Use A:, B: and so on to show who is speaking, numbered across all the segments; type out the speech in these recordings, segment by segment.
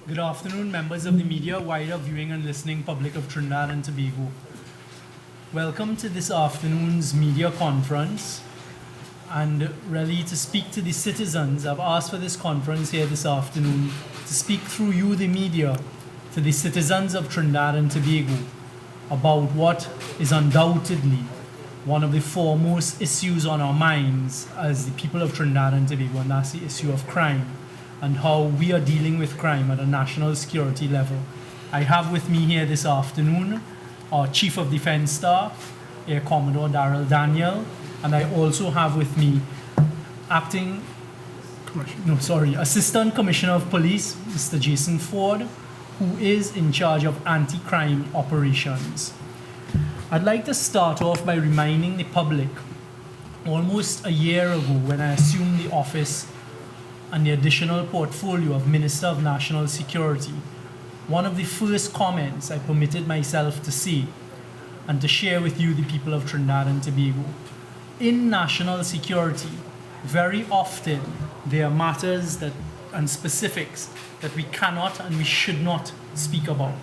A: Good afternoon, members of the media, wider viewing and listening public of Trinidad and Tobago. Welcome to this afternoon's media conference. And really, to speak to the citizens, I've asked for this conference here this afternoon to speak through you, the media, to the citizens of Trinidad and Tobago about what is undoubtedly one of the foremost issues on our minds as the people of Trinidad and Tobago, and that's the issue of crime and how we are dealing with crime at a national security level. I have with me here this afternoon our Chief of Defence Staff, Air Commodore Darrell Daniel, and I also have with me Assistant Commissioner of Police, Mr. Jason Ford, who is in charge of anti-crime operations. I'd like to start off by reminding the public, almost a year ago when I assumed the office and the additional portfolio of Minister of National Security, one of the first comments I permitted myself to say and to share with you, the people of Trinidad and Tobago. In national security, very often there are matters and specifics that we cannot and we should not speak about,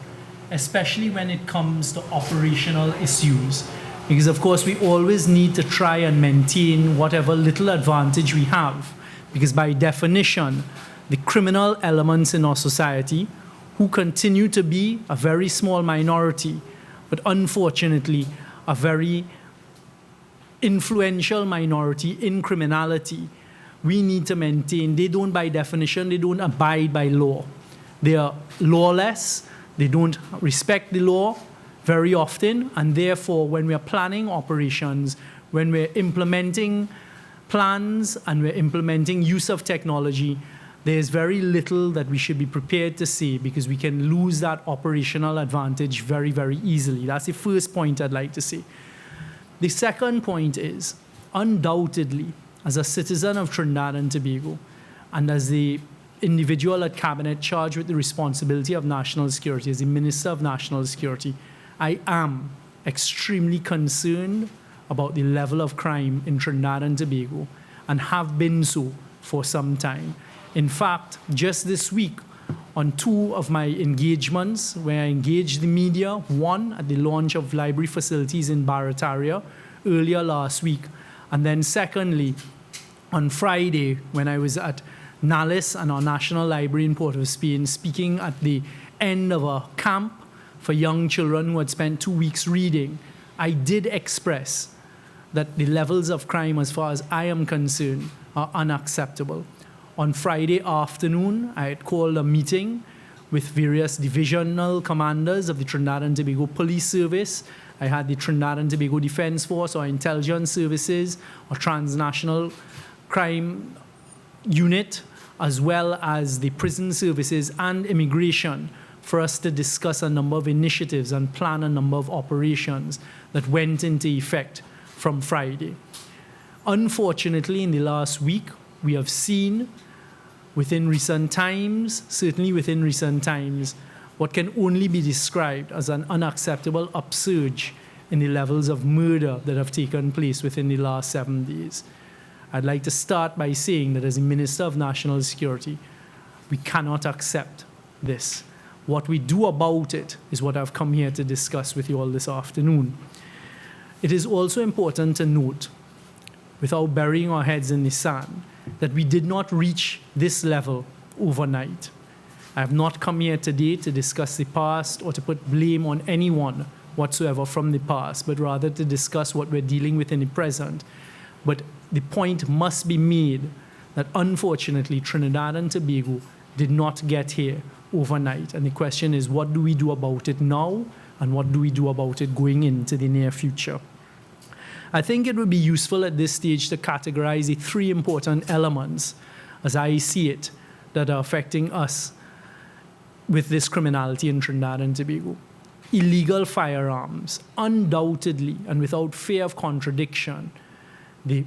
A: especially when it comes to operational issues. Because of course we always need to try and maintain whatever little advantage we have. Because by definition, the criminal elements in our society, who continue to be a very small minority, but unfortunately a very influential minority in criminality, we need to maintain. They don't, by definition, they don't abide by law. They are lawless, they don't respect the law very often, and therefore when we are planning operations, when we're implementing plans and we're implementing use of technology, there's very little that we should be prepared to say because we can lose that operational advantage very, very easily. That's the first point I'd like to say. The second point is, undoubtedly, as a citizen of Trinidad and Tobago, and as the individual at Cabinet charged with the responsibility of national security, as the Minister of National Security, I am extremely concerned about the level of crime in Trinidad and Tobago, and have been so for some time. In fact, just this week, on two of my engagements, where I engaged the media, one at the launch of library facilities in Barataria earlier last week, and then secondly, on Friday, when I was at NALIS and our National Library in Port of Spain, speaking at the end of a camp for young children who had spent 2 weeks reading, I did express that the levels of crime, as far as I am concerned, are unacceptable. On Friday afternoon, I had called a meeting with various divisional commanders of the Trinidad and Tobago Police Service. I had the Trinidad and Tobago Defence Force, our intelligence services, our transnational crime unit, as well as the prison services and immigration, for us to discuss a number of initiatives and plan a number of operations that went into effect from Friday. Unfortunately, in the last week, we have seen within recent times, certainly within recent times, what can only be described as an unacceptable upsurge in the levels of murder that have taken place within the last 7 days. I'd like to start by saying that as a Minister of National Security, we cannot accept this. What we do about it is what I've come here to discuss with you all this afternoon. It is also important to note, without burying our heads in the sand, that we did not reach this level overnight. I have not come here today to discuss the past or to put blame on anyone whatsoever from the past, but rather to discuss what we're dealing with in the present. But the point must be made that unfortunately Trinidad and Tobago did not get here overnight. And the question is, what do we do about it now? And what do we do about it going into the near future? I think it would be useful at this stage to categorize the 3 important elements, as I see it, that are affecting us with this criminality in Trinidad and Tobago. Illegal firearms, undoubtedly and without fear of contradiction, the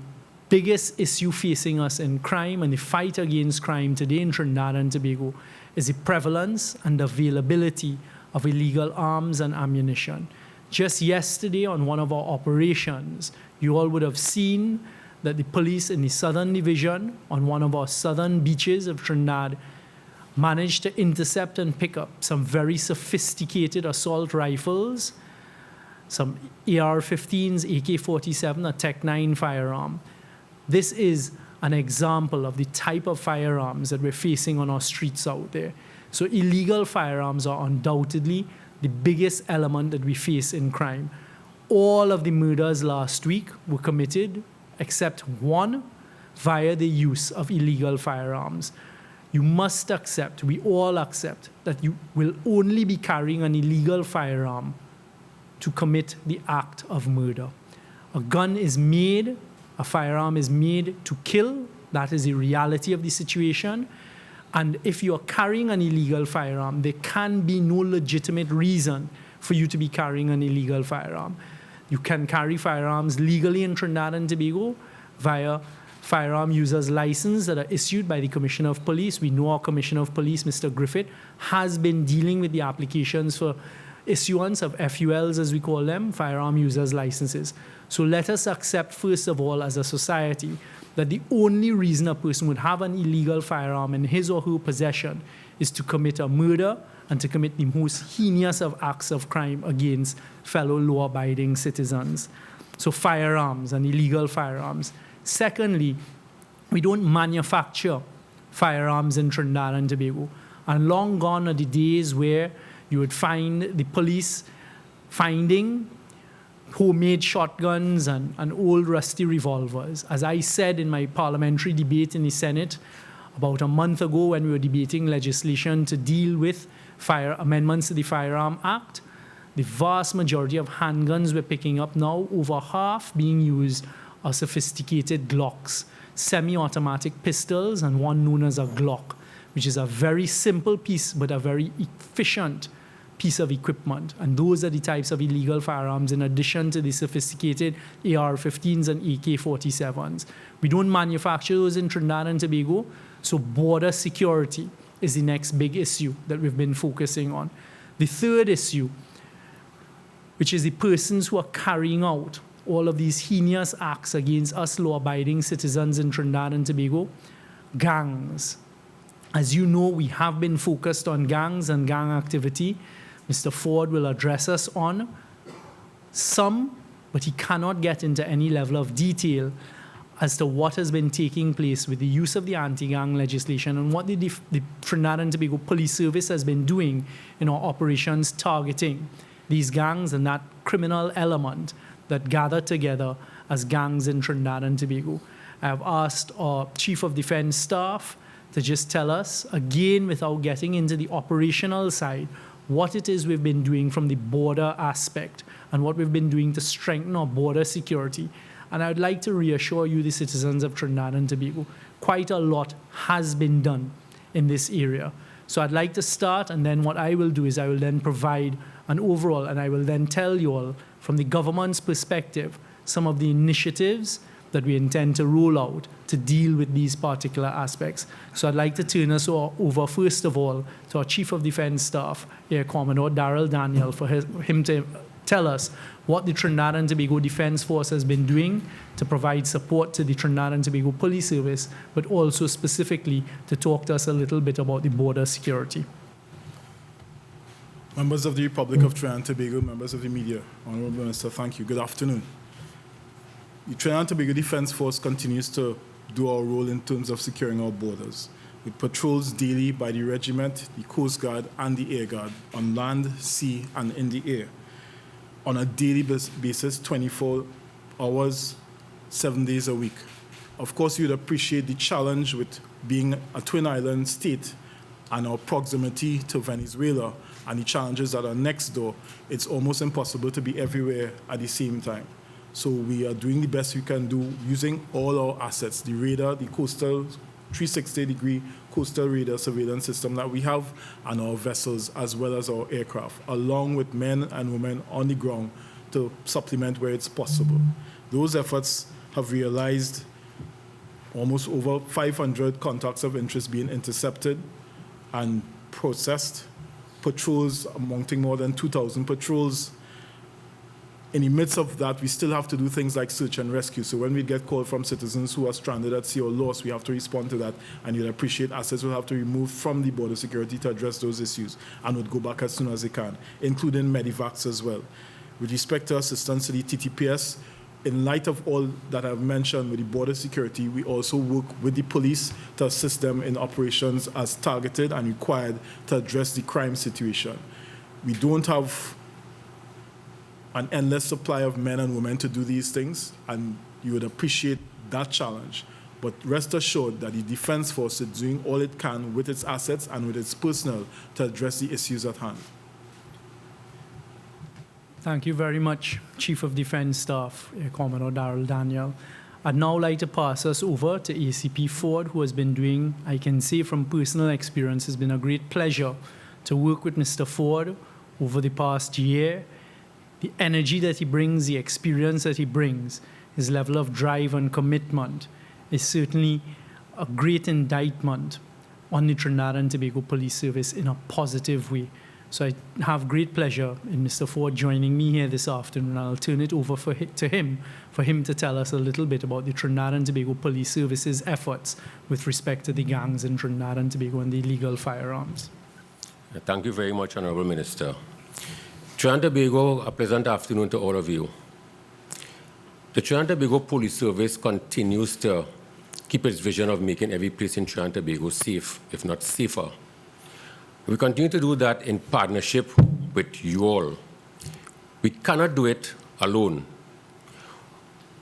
A: biggest issue facing us in crime and the fight against crime today in Trinidad and Tobago is the prevalence and availability of illegal arms and ammunition. Just yesterday on one of our operations, you all would have seen that the police in the Southern Division on one of our southern beaches of Trinidad managed to intercept and pick up some very sophisticated assault rifles, some AR-15s, AK-47, a Tech-9 firearm. This is an example of the type of firearms that we're facing on our streets out there. So illegal firearms are undoubtedly the biggest element that we face in crime. All of the murders last week were committed, except one, via the use of illegal firearms. You must accept, we all accept, that you will only be carrying an illegal firearm to commit the act of murder. A gun is made, a firearm is made to kill. That is the reality of the situation. And if you are carrying an illegal firearm, there can be no legitimate reason for you to be carrying an illegal firearm. You can carry firearms legally in Trinidad and Tobago via firearm users license that are issued by the Commissioner of Police. We know our Commissioner of Police, Mr. Griffith, has been dealing with the applications for issuance of FULs, as we call them, firearm users licenses. So let us accept, first of all, as a society, that the only reason a person would have an illegal firearm in his or her possession is to commit a murder and to commit the most heinous of acts of crime against fellow law-abiding citizens. So firearms and illegal firearms. Secondly, we don't manufacture firearms in Trinidad and Tobago. And long gone are the days where you would find the police finding homemade shotguns and old rusty revolvers. As I said in my parliamentary debate in the Senate about a month ago when we were debating legislation to deal with amendments to the Firearm Act, the vast majority of handguns we're picking up now, over half being used, are sophisticated Glocks, semi-automatic pistols, and one known as a Glock, which is a very simple piece but a very efficient piece of equipment. And those are the types of illegal firearms in addition to the sophisticated AR-15s and AK-47s. We don't manufacture those in Trinidad and Tobago, so border security is the next big issue that we've been focusing on. The third issue, which is the persons who are carrying out all of these heinous acts against us law-abiding citizens in Trinidad and Tobago, gangs. As you know, we have been focused on gangs and gang activity. Mr. Ford will address us on some, but he cannot get into any level of detail as to what has been taking place with the use of the anti-gang legislation and what the Trinidad and Tobago Police Service has been doing in our operations targeting these gangs and that criminal element that gather together as gangs in Trinidad and Tobago. I have asked our Chief of Defense Staff to just tell us, again, without getting into the operational side, what it is we've been doing from the border aspect and what we've been doing to strengthen our border security. And I'd like to reassure you, the citizens of Trinidad and Tobago, quite a lot has been done in this area. So I'd like to start, and then what I will do is I will then provide an overall, and I will then tell you all, from the government's perspective, some of the initiatives that we intend to roll out to deal with these particular aspects. So I'd like to turn us over, first of all, to our Chief of Defense Staff, Air Commodore Darrell Daniel, for him to tell us what the Trinidad and Tobago Defense Force has been doing to provide support to the Trinidad and Tobago Police Service, but also specifically to talk to us a little bit about the border security.
B: Members of the Republic of Trinidad and Tobago, members of the media, Honourable Minister, thank you. Good afternoon. The Trinidad and Tobago Defense Force continues to do our role in terms of securing our borders, with patrols daily by the regiment, the Coast Guard, and the Air Guard on land, sea, and in the air, on a daily basis, 24 hours, 7 days a week. Of course, you'd appreciate the challenge with being a twin island state and our proximity to Venezuela and the challenges that are next door. It's almost impossible to be everywhere at the same time. So we are doing the best we can do using all our assets, the radar, the coastal 360-degree coastal radar surveillance system that we have, and our vessels as well as our aircraft, along with men and women on the ground to supplement where it's possible. Those efforts have realized almost over 500 contacts of interest being intercepted and processed, patrols amounting more than 2,000 patrols in the midst of that, we still have to do things like search and rescue. So when we get called from citizens who are stranded at sea or lost, we have to respond to that. And you'd appreciate assets will have to be removed from the border security to address those issues and would go back as soon as they can, including medivacs as well. With respect to assistance to the TTPS, in light of all that I've mentioned with the border security, we also work with the police to assist them in operations as targeted and required to address the crime situation. We don't have an endless supply of men and women to do these things, and you would appreciate that challenge. But rest assured that the Defence Force is doing all it can with its assets and with its personnel to address the issues at hand.
A: Thank you very much, Chief of Defence Staff, Commodore Darrell Daniel. I'd now like to pass us over to ACP Ford, who has been doing, I can say from personal experience, has been a great pleasure to work with Mr. Ford over the past year. The energy that he brings, the experience that he brings, his level of drive and commitment is certainly a great indictment on the Trinidad and Tobago Police Service in a positive way. So I have great pleasure in Mr. Ford joining me here this afternoon. I'll turn it over to him for him to tell us a little bit about the Trinidad and Tobago Police Service's efforts with respect to the gangs in Trinidad and Tobago and the illegal firearms.
C: Thank you very much, Honourable Minister. Trinidad and Tobago, a pleasant afternoon to all of you. The Trinidad and Tobago Police Service continues to keep its vision of making every place in Trinidad and Tobago safe, if not safer. We continue to do that in partnership with you all. We cannot do it alone.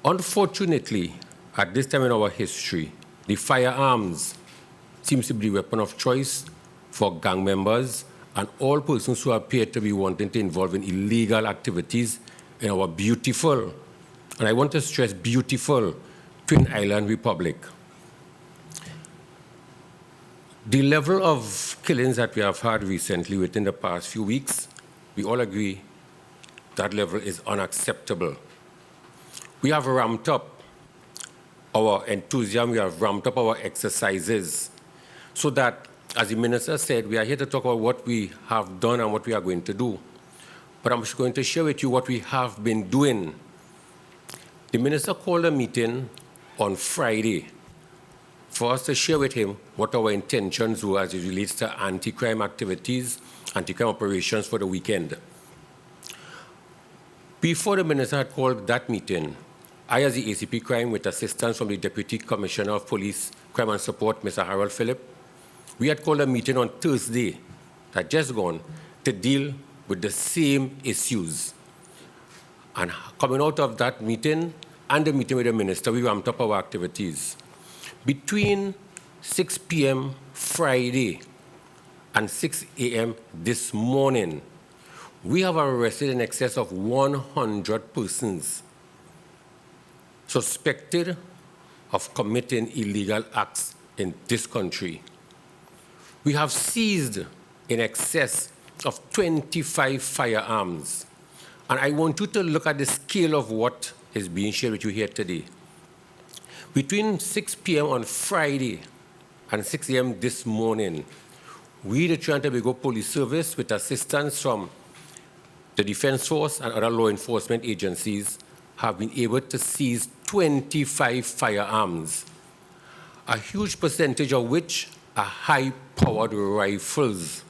C: Unfortunately, at this time in our history, the firearms seems to be the weapon of choice for gang members and all persons who appear to be wanting to involve in illegal activities in our beautiful, and I want to stress beautiful, Twin Island Republic. The level of killings that we have had recently within the past few weeks, we all agree that level is unacceptable. We have ramped up our enthusiasm, we have ramped up our exercises so that, as the Minister said, we are here to talk about what we have done and what we are going to do. But I'm just going to share with you what we have been doing. The Minister called a meeting on Friday for us to share with him what our intentions were as it relates to anti-crime activities, anti-crime operations for the weekend. Before the Minister had called that meeting, I, as the ACP Crime, with assistance from the Deputy Commissioner of Police, Crime and Support, Mr. Harold Phillip, we had called a meeting on Thursday, that just gone, to deal with the same issues. And coming out of that meeting and the meeting with the Minister, we ramped up our activities. Between 6 p.m. Friday and 6 a.m. this morning, we have arrested in excess of 100 persons suspected of committing illegal acts in this country. We have seized in excess of 25 firearms. And I want you to look at the scale of what is being shared with you here today. Between 6 p.m. on Friday and 6 a.m. this morning, we, the Trinidad and Tobago Police Service, with assistance from the Defence Force and other law enforcement agencies, have been able to seize 25 firearms, a huge percentage of which are high-powered rifles.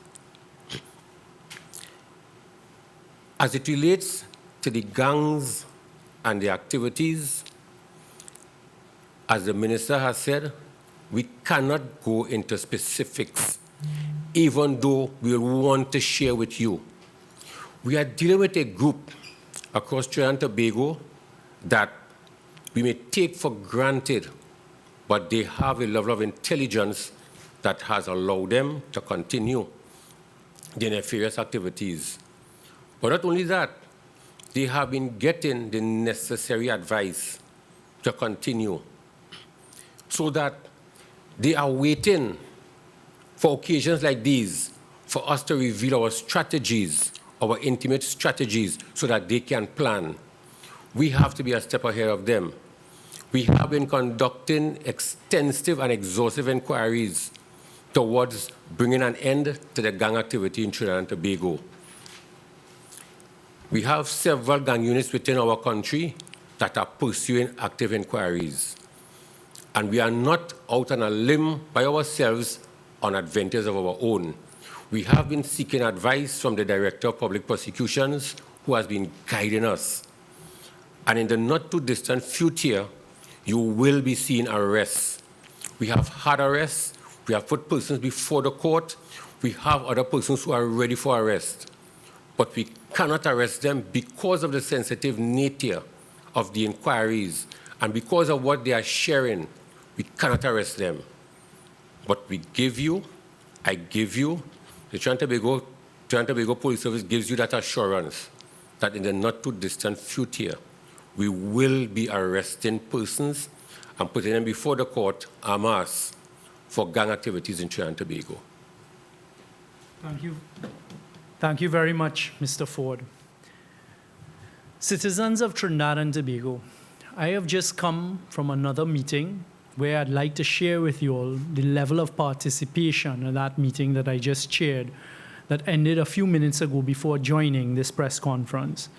C: As it relates to the gangs and the activities, as the Minister has said, we cannot go into specifics, even though we want to share with you. We are dealing with a group across Trinidad and Tobago that we may take for granted, but they have a level of intelligence that has allowed them to continue their nefarious activities. But not only that, they have been getting the necessary advice to continue, so that they are waiting for occasions like these for us to reveal our strategies, our intimate strategies, so that they can plan. We have to be a step ahead of them. We have been conducting extensive and exhaustive inquiries towards bringing an end to the gang activity in Trinidad and Tobago. We have several gang units within our country that are pursuing active inquiries. And we are not out on a limb by ourselves on adventures of our own. We have been seeking advice from the Director of Public Prosecutions, who has been guiding us. And in the not-too-distant future, you will be seeing arrests. We have had arrests. We have put persons before the court. We have other persons who are ready for arrest. But we cannot arrest them because of the sensitive nature of the inquiries and because of what they are sharing. We cannot arrest them. But we give you, I give you, the Trinidad and Tobago Police Service gives you that assurance that in the not-too-distant future, we will be arresting persons and putting them before the court en masse for gang activities in Trinidad and Tobago.
A: Thank you. Thank you very much, Mr. Ford. Citizens of Trinidad and Tobago, I have just come from another meeting where I'd like to share with you all the level of participation in that meeting that I just chaired that ended a few minutes ago before joining this press conference.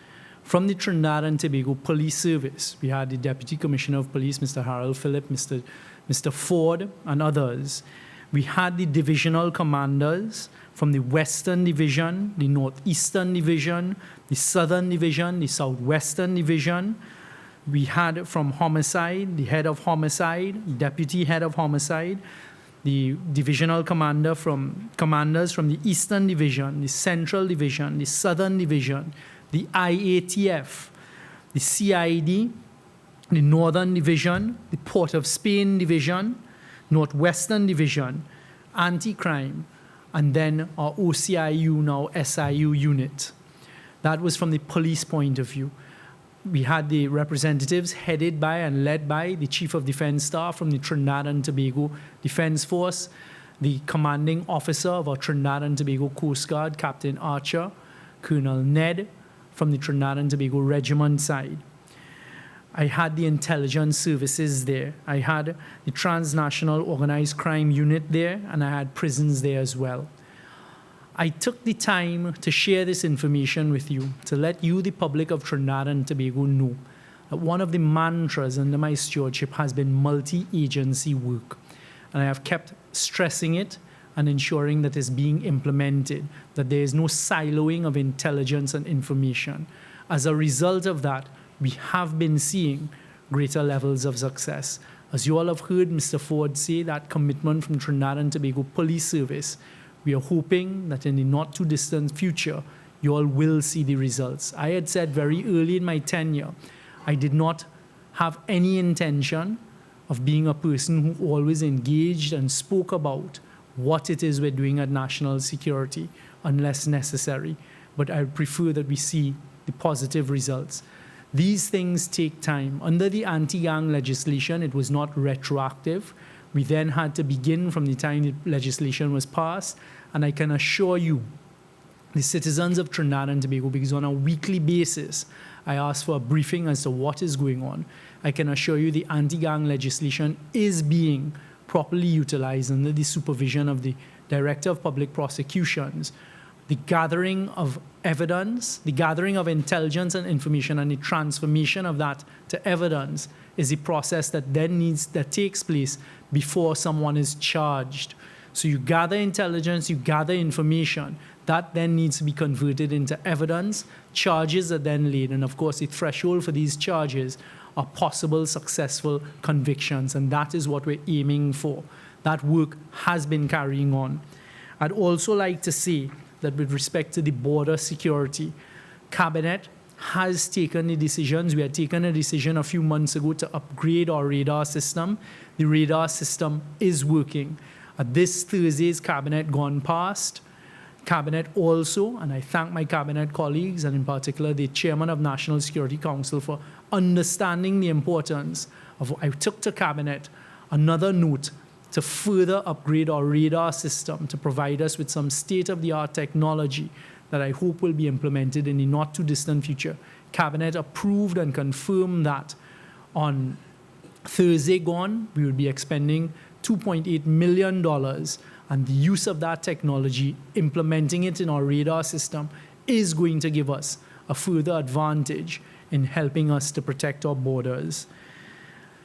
A: From the Trinidad and Tobago Police Service, we had the Deputy Commissioner of Police, Mr. Harold Phillip, Mr. Ford, and others. We had the divisional commanders from the Western Division, the Northeastern Division, the Southern Division, the Southwestern Division. We had from Homicide, the head of Homicide, Deputy Head of Homicide, the divisional commanders from the Eastern Division, the Central Division, the Southern Division, the IATF, the CID, the Northern Division, the Port of Spain Division, Northwestern Division, Anti-Crime, and then our OCIU, now SIU unit. That was from the police point of view. We had the representatives headed by and led by the Chief of Defense Staff from the Trinidad and Tobago Defense Force, the commanding officer of our Trinidad and Tobago Coast Guard, Captain Archer, Colonel Ned from the Trinidad and Tobago Regiment side. I had the intelligence services there. I had the transnational organized crime unit there, and I had prisons there as well. I took the time to share this information with you, to let you, the public of Trinidad and Tobago, know that one of the mantras under my stewardship has been multi-agency work. And I have kept stressing it and ensuring that it's being implemented, that there is no siloing of intelligence and information. As a result of that, we have been seeing greater levels of success. As you all have heard Mr. Ford say, that commitment from Trinidad and Tobago Police Service, we are hoping that in the not-too-distant future, you all will see the results. I had said very early in my tenure, I did not have any intention of being a person who always engaged and spoke about what it is we're doing at national security, unless necessary. But I prefer that we see the positive results. These things take time. Under the anti-gang legislation, it was not retroactive. We then had to begin from the time the legislation was passed. And I can assure you, the citizens of Trinidad and Tobago, because on a weekly basis, I ask for a briefing as to what is going on. I can assure you the anti-gang legislation is being properly utilized under the supervision of the Director of Public Prosecutions. The gathering of evidence, the gathering of intelligence and information, and the transformation of that to evidence is the process that takes place before someone is charged. So you gather intelligence, you gather information, that then needs to be converted into evidence. Charges are then laid, and of course the threshold for these charges are possible successful convictions, and that is what we're aiming for. That work has been carrying on. I'd also like to say that with respect to the border security, Cabinet has taken the decisions. We had taken a decision a few months ago to upgrade our radar system. The radar system is working. This Thursday's Cabinet gone past. Cabinet also, and I thank my Cabinet colleagues, and in particular the Chairman of National Security Council for understanding the importance of what I took to Cabinet another note to further upgrade our radar system to provide us with some state-of-the-art technology that I hope will be implemented in the not-too-distant future. Cabinet approved and confirmed that on Thursday gone, we will be expending $2.8 million, and the use of that technology, implementing it in our radar system, is going to give us a further advantage in helping us to protect our borders.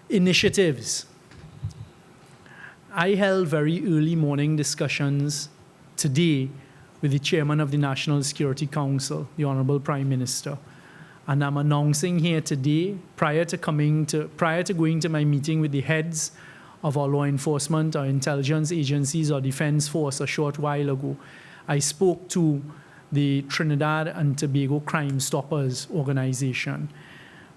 A: Initiatives. I held very early morning discussions today with the chairman of the National Security Council, the Honourable Prime Minister. And I'm announcing here today, prior to going to my meeting with the heads of our law enforcement, our intelligence agencies, our defense force a short while ago, I spoke to the Trinidad and Tobago Crimestoppers organization.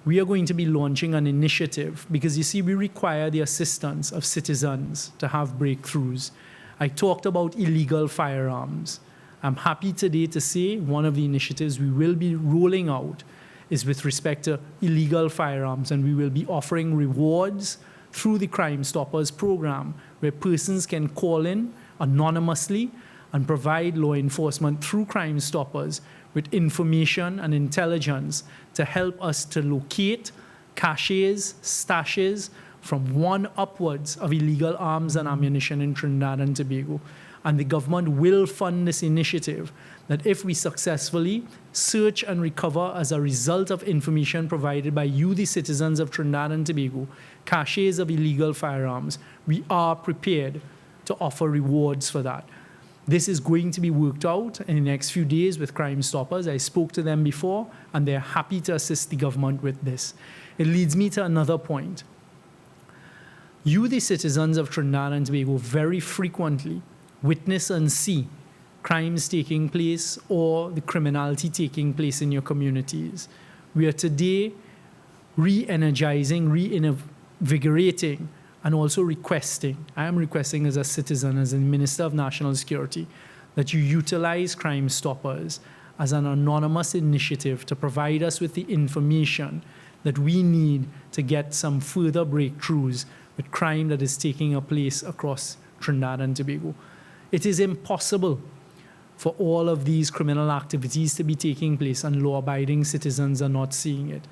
A: We are going to be launching an initiative because, you see, we require the assistance of citizens to have breakthroughs. I talked about illegal firearms. I'm happy today to say one of the initiatives we will be rolling out is with respect to illegal firearms, and we will be offering rewards through the Crimestoppers program, where persons can call in anonymously and provide law enforcement through Crimestoppers with information and intelligence to help us to locate caches, stashes from 1 upwards of illegal arms and ammunition in Trinidad and Tobago. And the government will fund this initiative that if we successfully search and recover as a result of information provided by you, the citizens of Trinidad and Tobago, caches of illegal firearms, we are prepared to offer rewards for that. This is going to be worked out in the next few days with Crimestoppers. I spoke to them before, and they're happy to assist the government with this. It leads me to another point. You, the citizens of Trinidad and Tobago, very frequently witness and see crimes taking place or the criminality taking place in your communities. We are today re-energizing, reinvigorating, and also requesting, I am requesting as a citizen, as a Minister of National Security, that you utilize Crimestoppers as an anonymous initiative to provide us with the information that we need to get some further breakthroughs with crime that is taking place across Trinidad and Tobago. It is impossible for all of these criminal activities to be taking place and law-abiding citizens are not seeing it.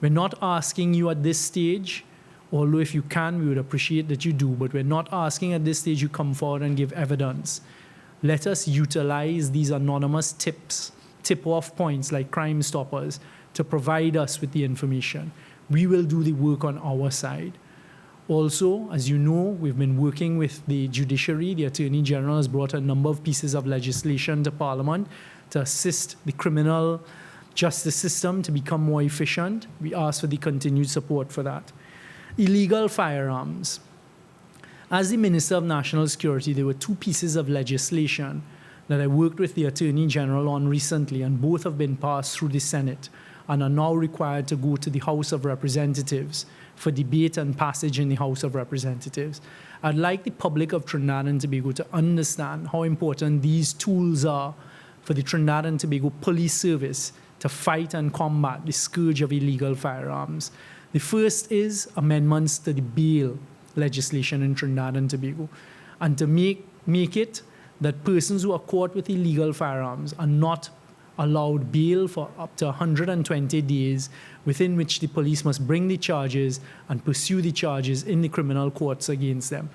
A: We're not asking you at this stage, although if you can, we would appreciate that you do, but we're not asking at this stage you come forward and give evidence. Let us utilize these anonymous tip-off points like Crimestoppers to provide us with the information. We will do the work on our side. Also, as you know, we've been working with the judiciary. The Attorney General has brought a number of pieces of legislation to Parliament to assist the criminal justice system to become more efficient. We ask for the continued support for that. Illegal firearms. As the Minister of National Security, there were 2 pieces of legislation that I worked with the Attorney General on recently, and both have been passed through the Senate and are now required to go to the House of Representatives for debate and passage in the House of Representatives. I'd like the public of Trinidad and Tobago to understand how important these tools are for the Trinidad and Tobago Police Service to fight and combat the scourge of illegal firearms. The first is amendments to the bail legislation in Trinidad and Tobago, and to make it that persons who are caught with illegal firearms are not allowed bail for up to 120 days, within which the police must bring the charges and pursue the charges in the criminal courts against them.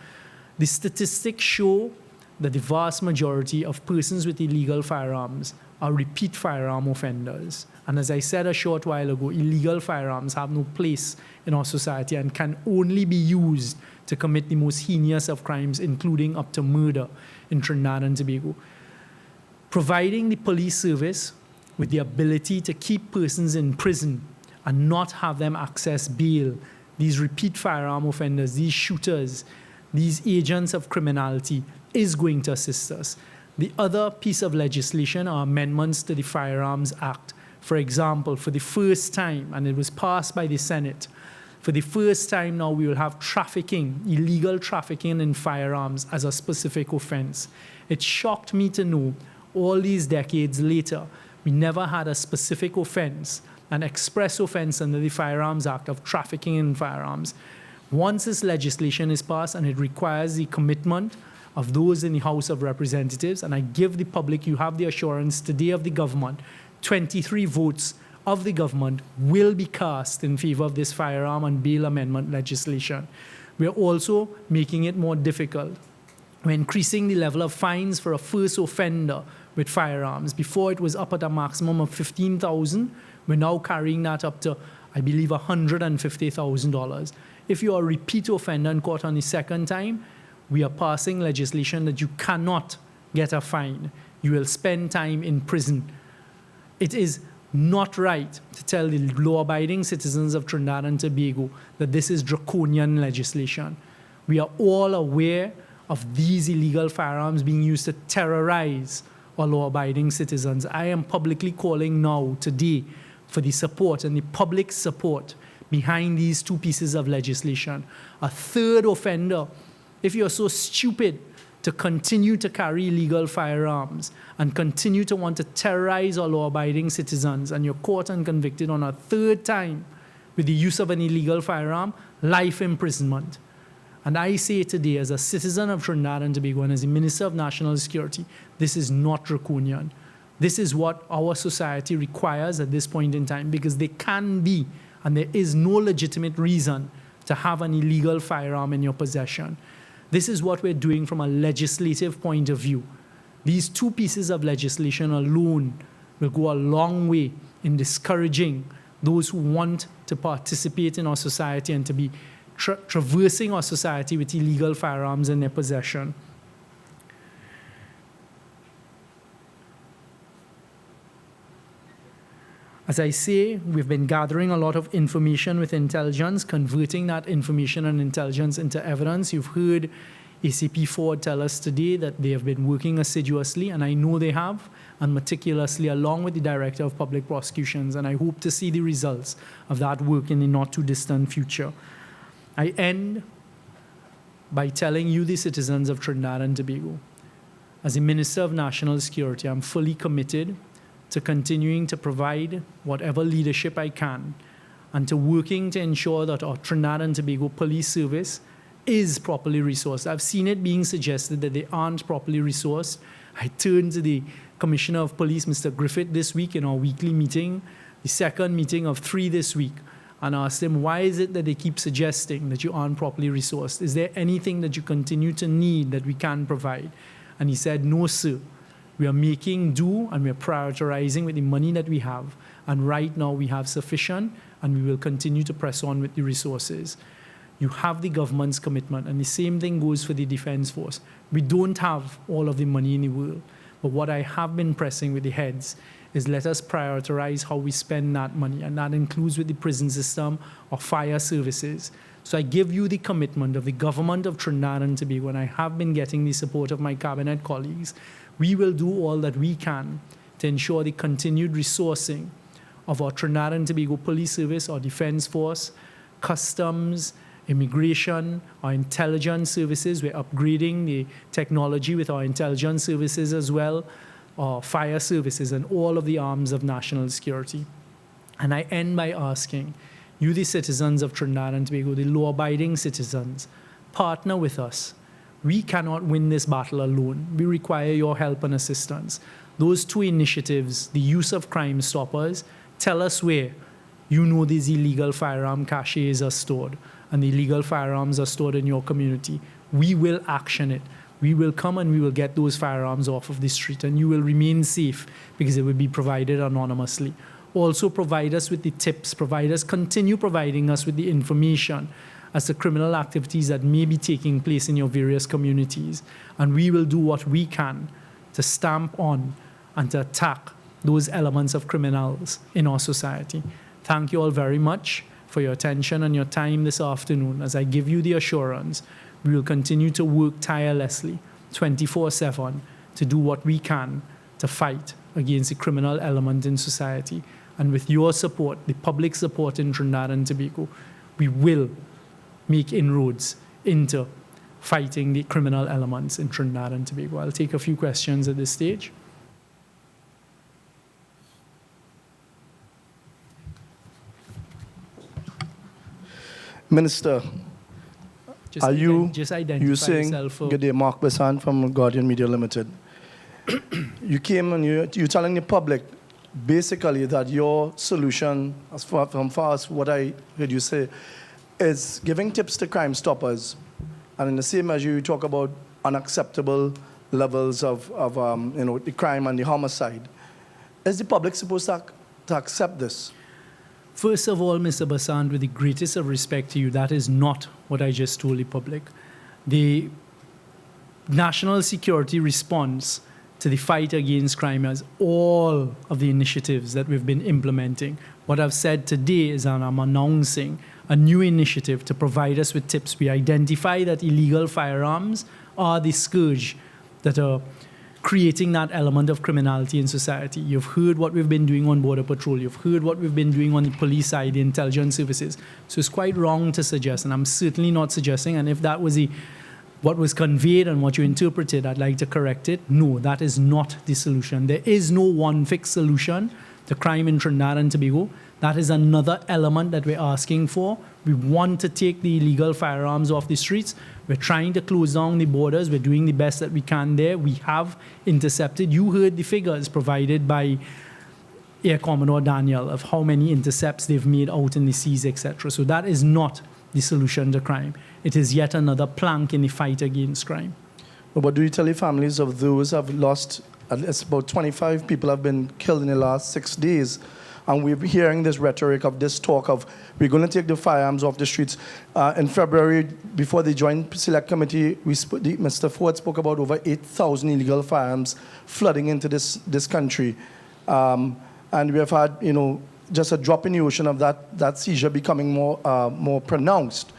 A: The statistics show that the vast majority of persons with illegal firearms are repeat firearm offenders. And as I said a short while ago, illegal firearms have no place in our society and can only be used to commit the most heinous of crimes, including up to murder in Trinidad and Tobago. Providing the police service with the ability to keep persons in prison and not have them access bail, these repeat firearm offenders, these shooters, these agents of criminality, is going to assist us. The other piece of legislation are amendments to the Firearms Act. For example, for the first time, and it was passed by the Senate, for the first time now we will have trafficking, illegal trafficking in firearms as a specific offense. It shocked me to know all these decades later, we never had a specific offense, an express offense under the Firearms Act of trafficking in firearms. Once this legislation is passed, and it requires the commitment of those in the House of Representatives, and I give the public, you have the assurance today of the government, 23 votes of the government will be cast in favor of this firearm and bail amendment legislation. We are also making it more difficult. We're increasing the level of fines for a first offender with firearms. Before it was up at a maximum of $15,000. We're now carrying that up to, I believe, $150,000. If you are a repeat offender and caught on the second time, we are passing legislation that you cannot get a fine. You will spend time in prison. It is not right to tell the law-abiding citizens of Trinidad and Tobago that this is draconian legislation. We are all aware of these illegal firearms being used to terrorize our law-abiding citizens. I am publicly calling now, today, for the support and the public support behind these two pieces of legislation. A third offender, if you're so stupid to continue to carry illegal firearms and continue to want to terrorize our law-abiding citizens, and you're caught and convicted on a third time with the use of an illegal firearm, life imprisonment. And I say today, as a citizen of Trinidad and Tobago and as the Minister of National Security, this is not draconian. This is what our society requires at this point in time, because there can be, and there is no legitimate reason to have an illegal firearm in your possession. This is what we're doing from a legislative point of view. These two pieces of legislation alone will go a long way in discouraging those who want to participate in our society and to be traversing our society with illegal firearms in their possession. As I say, we've been gathering a lot of information with intelligence, converting that information and intelligence into evidence. You've heard ACP Ford tell us today that they have been working assiduously, and I know they have, and meticulously, along with the Director of Public Prosecutions, and I hope to see the results of that work in the not-too-distant future. I end by telling you, the citizens of Trinidad and Tobago, as the Minister of National Security, I'm fully committed to continuing to provide whatever leadership I can and to working to ensure that our Trinidad and Tobago Police Service is properly resourced. I've seen it being suggested that they aren't properly resourced. I turned to the Commissioner of Police, Mr. Griffith, this week in our weekly meeting, the second meeting of 3 this week, and asked him, why is it that they keep suggesting that you aren't properly resourced? Is there anything that you continue to need that we can provide? And he said, no, sir. We are making do and we are prioritizing with the money that we have. And right now we have sufficient, and we will continue to press on with the resources. You have the government's commitment, and the same thing goes for the Defense Force. We don't have all of the money in the world, but what I have been pressing with the heads is let us prioritize how we spend that money, and that includes with the prison system or fire services. So I give you the commitment of the government of Trinidad and Tobago, and I have been getting the support of my cabinet colleagues. We will do all that we can to ensure the continued resourcing of our Trinidad and Tobago Police Service, our Defense Force, Customs, Immigration, our intelligence services. We're upgrading the technology with our intelligence services as well, our fire services, and all of the arms of national security. And I end by asking you, the citizens of Trinidad and Tobago, the law-abiding citizens, partner with us. We cannot win this battle alone. We require your help and assistance. Those two initiatives, the use of Crimestoppers, tell us where you know these illegal firearm caches are stored and the illegal firearms are stored in your community. We will action it. We will come and we will get those firearms off of the street, and you will remain safe because it will be provided anonymously. Also provide us with the tips, continue providing us with the information as to criminal activities that may be taking place in your various communities. And we will do what we can to stamp on and to attack those elements of criminals in our society. Thank you all very much for your attention and your time this afternoon. As I give you the assurance, we will continue to work tirelessly, 24/7, to do what we can to fight against the criminal element in society. And with your support, the public support in Trinidad and Tobago, we will make inroads into fighting the criminal elements in Trinidad and Tobago. I'll take a few questions at this stage.
D: Minister, are you
A: saying,
D: good day, Mark Bessan from Guardian Media Limited. You came and you're telling the public basically that your solution, as far as what I heard you say, is giving tips to Crimestoppers, and in the same measure you talk about unacceptable levels of the crime and the homicide. Is the public supposed to accept this?
A: First of all, Mr. Basant, with the greatest of respect to you, that is not what I just told the public. The national security response to the fight against crime has all of the initiatives that we've been implementing. What I've said today is that I'm announcing a new initiative to provide us with tips. We identify that illegal firearms are the scourge that are creating that element of criminality in society. You've heard what we've been doing on Border Patrol. You've heard what we've been doing on the police side, the intelligence services. So it's quite wrong to suggest, and I'm certainly not suggesting, and if that was what was conveyed and what you interpreted, I'd like to correct it. No, that is not the solution. There is no one fixed solution to crime in Trinidad and Tobago. That is another element that we're asking for. We want to take the illegal firearms off the streets. We're trying to close down the borders. We're doing the best that we can there. We have intercepted. You heard the figures provided by Air Commodore Daniel of how many intercepts they've made out in the seas, etc. So that is not the solution to crime. It is yet another plank in the fight against crime.
D: But do you tell the families of those who have lost, at least about 25 people have been killed in the last 6 days? And we're hearing this rhetoric of this talk of we're going to take the firearms off the streets. In February, before the Joint Select Committee, Mr. Ford spoke about over 8,000 illegal firearms flooding into this country. And we have had, just a drop in the ocean of that seizure becoming more pronounced.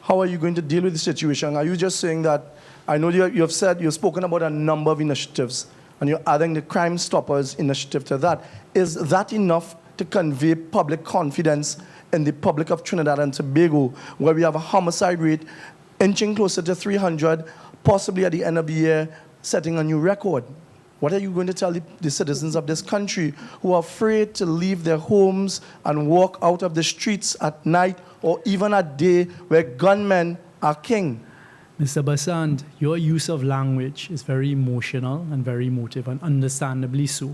D: How are you going to deal with the situation? Are you just saying that, I know you've spoken about a number of initiatives, and you're adding the Crimestoppers initiative to that. Is that enough to convey public confidence in the public of Trinidad and Tobago, where we have a homicide rate inching closer to 300, possibly at the end of the year, setting a new record? What are you going to tell the citizens of this country who are afraid to leave their homes and walk out of the streets at night or even at day where gunmen are king?
A: Mr. Basant, your use of language is very emotional and very emotive, and understandably so,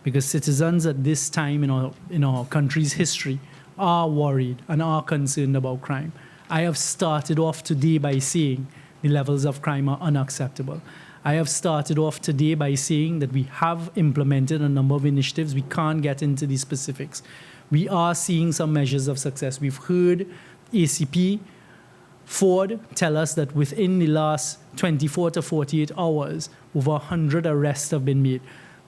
A: because citizens at this time in our country's history are worried and are concerned about crime. I have started off today by saying the levels of crime are unacceptable. I have started off today by saying that we have implemented a number of initiatives. We can't get into the specifics. We are seeing some measures of success. We've heard ACP Ford tell us that within the last 24 to 48 hours, over 100 arrests have been made.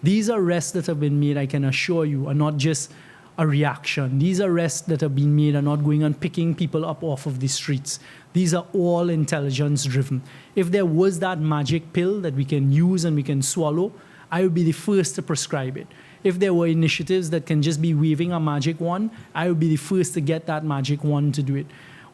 A: These arrests that have been made, I can assure you, are not just a reaction. These arrests that have been made are not going and picking people up off of the streets. These are all intelligence-driven. If there was that magic pill that we can use and we can swallow, I would be the first to prescribe it. If there were initiatives that can just be waving a magic wand, I would be the first to get that magic wand to do it.